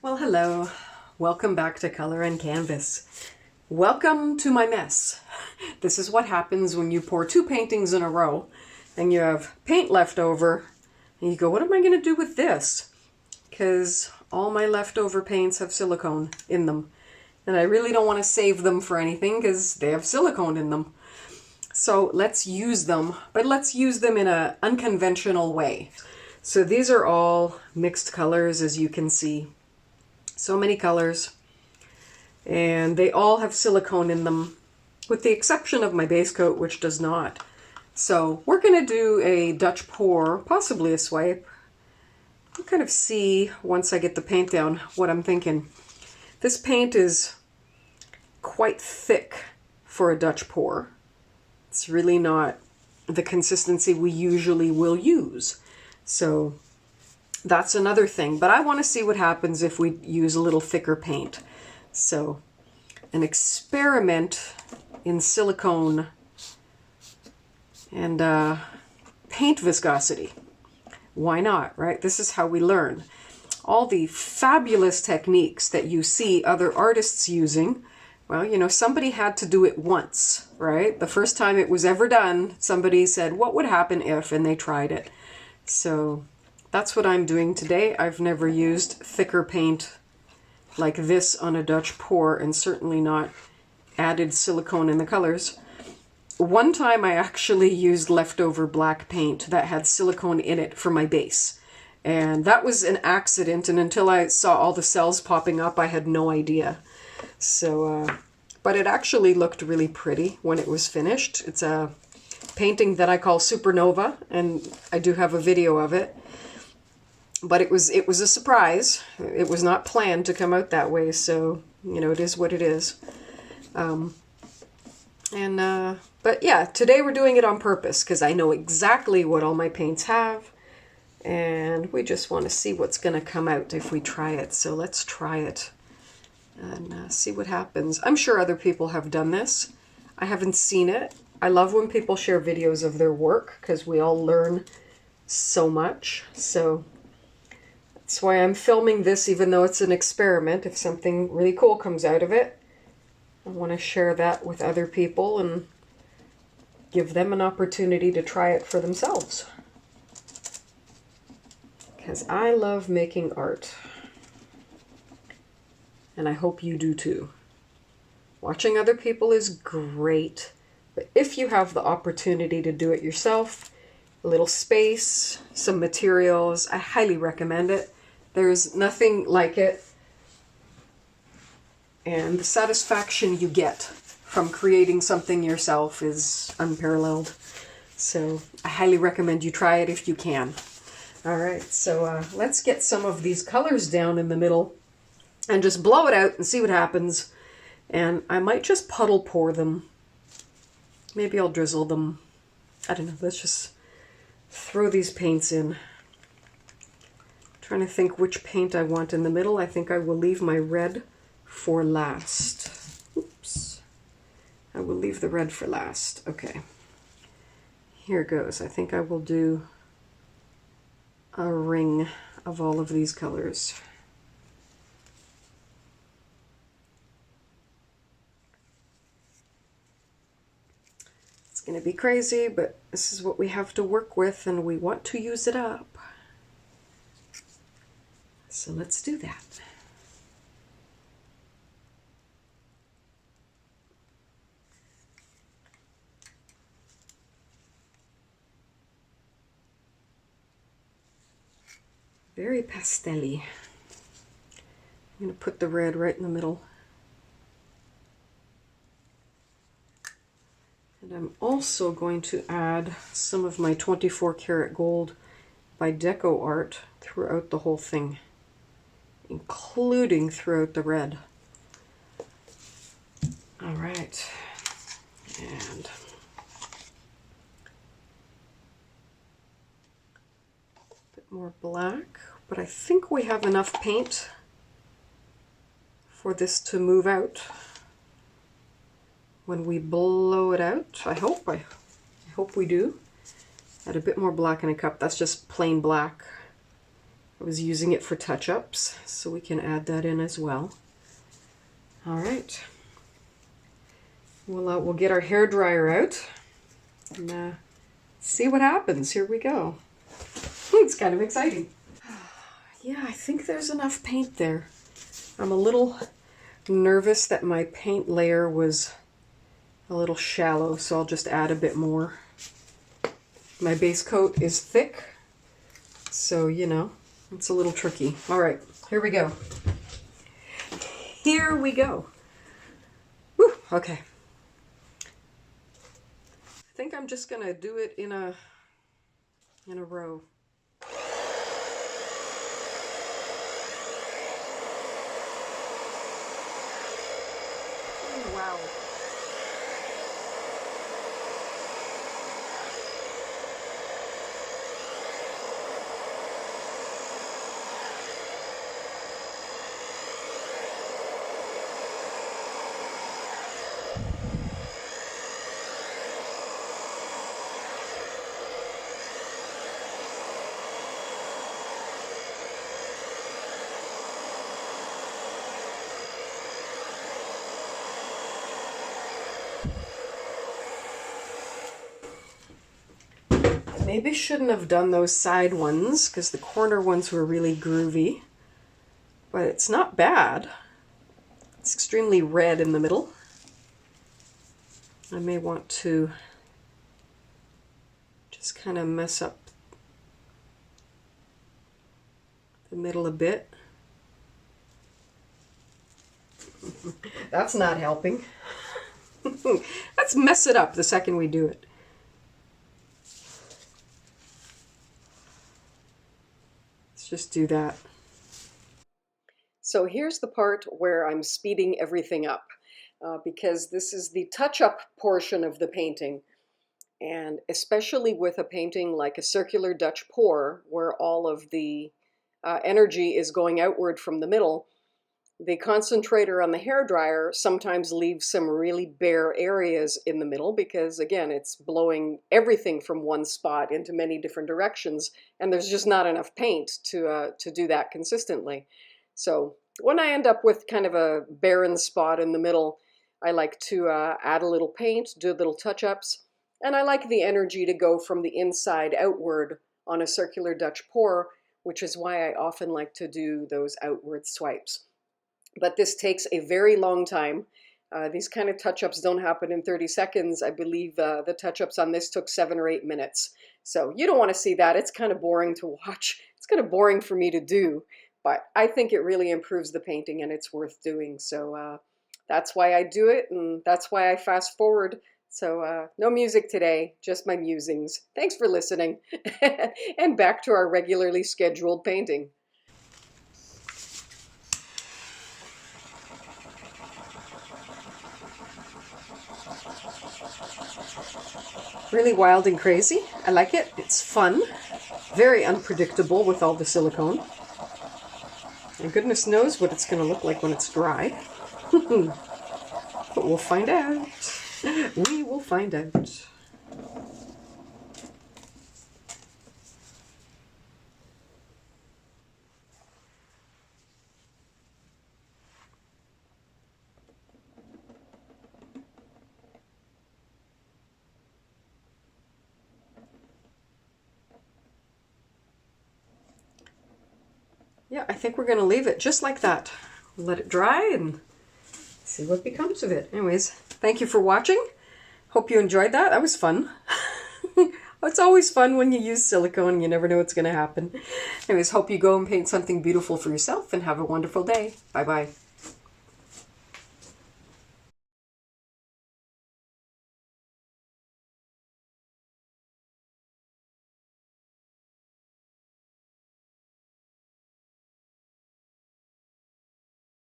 Well, hello. Welcome back to Color and Canvas. Welcome to my mess. This is what happens when you pour two paintings in a row and you have paint left over and you go, what am I going to do with this? Because all my leftover paints have silicone in them. And I really don't want to save them for anything because they have silicone in them. So let's use them, but let's use them in an unconventional way. So these are all mixed colors, as you can see. So many colors, and they all have silicone in them, with the exception of my base coat, which does not. So we're going to do a Dutch pour, possibly a swipe. I'll kind of see, once I get the paint down, what I'm thinking. This paint is quite thick for a Dutch pour. It's really not the consistency we usually will use. So that's another thing, but I want to see what happens if we use a little thicker paint. So an experiment in silicone and paint viscosity. Why not, right? This is how we learn. All the fabulous techniques that you see other artists using, well, you know, somebody had to do it once, right? The first time it was ever done, somebody said, what would happen if, and they tried it. So that's what I'm doing today. I've never used thicker paint like this on a Dutch pour, and certainly not added silicone in the colors. One time I actually used leftover black paint that had silicone in it for my base. And that was an accident, and until I saw all the cells popping up, I had no idea. So, but it actually looked really pretty when it was finished. It's a painting that I call SuperNova, and I do have a video of it. But it was a surprise. It was not planned to come out that way, so, you know, it is what it is. But yeah, today we're doing it on purpose because I know exactly what all my paints have, and we just want to see what's going to come out if we try it. So let's try it and see what happens. I'm sure other people have done this. I haven't seen it. I love when people share videos of their work because we all learn so much. So that's why I'm filming this, even though it's an experiment. If something really cool comes out of it, I want to share that with other people and give them an opportunity to try it for themselves. Because I love making art. And I hope you do too. Watching other people is great, but if you have the opportunity to do it yourself, a little space, some materials, I highly recommend it. There's nothing like it. And the satisfaction you get from creating something yourself is unparalleled. So I highly recommend you try it if you can. All right, so let's get some of these colors down in the middle and just blow it out and see what happens. And I might just puddle pour them. Maybe I'll drizzle them. I don't know, let's just throw these paints in. Trying to think which paint I want in the middle. I think I will leave my red for last. Oops. I will leave the red for last. Okay. Here goes. I think I will do a ring of all of these colors. It's going to be crazy, but this is what we have to work with, and we want to use it up. So let's do that. Very pastel-y. I'm going to put the red right in the middle. And I'm also going to add some of my 24 karat gold by DecoArt throughout the whole thing, including throughout the red. All right, and a bit more black, but I think we have enough paint for this to move out when we blow it out. I hope we do. Add a bit more black in a cup. That's just plain black. I was using it for touch-ups, so we can add that in as well. All right. We'll get our hair dryer out and see what happens. Here we go. It's kind of exciting. Yeah, I think there's enough paint there. I'm a little nervous that my paint layer was a little shallow, so I'll just add a bit more. My base coat is thick, so you know, it's a little tricky. All right, here we go. Here we go. Whew, okay. I think I'm just gonna do it in a row. Oh, wow. Maybe shouldn't have done those side ones because the corner ones were really groovy, but it's not bad. It's extremely red in the middle. I may want to just kind of mess up the middle a bit. That's not helping. Let's mess it up the second we do it. Just do that. So here's the part where I'm speeding everything up because this is the touch-up portion of the painting, and especially with a painting like a circular Dutch pour where all of the energy is going outward from the middle, the concentrator on the hairdryer sometimes leaves some really bare areas in the middle because, again, it's blowing everything from one spot into many different directions, and there's just not enough paint to do that consistently. So when I end up with kind of a barren spot in the middle, I like to add a little paint, do little touch-ups, and I like the energy to go from the inside outward on a circular Dutch pour, which is why I often like to do those outward swipes. But this takes a very long time. These kind of touch-ups don't happen in 30 seconds. I believe the touch-ups on this took 7 or 8 minutes. So you don't want to see that. It's kind of boring to watch. It's kind of boring for me to do, but I think it really improves the painting and it's worth doing. So that's why I do it, and that's why I fast forward. So no music today, just my musings. Thanks for listening. And back to our regularly scheduled painting. Really wild and crazy. I like it. It's fun. Very unpredictable with all the silicone. And goodness knows what it's going to look like when it's dry. But we'll find out. We will find out. Yeah, I think we're going to leave it just like that. Let it dry and see what becomes of it. Anyways, thank you for watching. Hope you enjoyed that. That was fun. It's always fun when you use silicone. You never know what's going to happen. Anyways, hope you go and paint something beautiful for yourself and have a wonderful day. Bye-bye.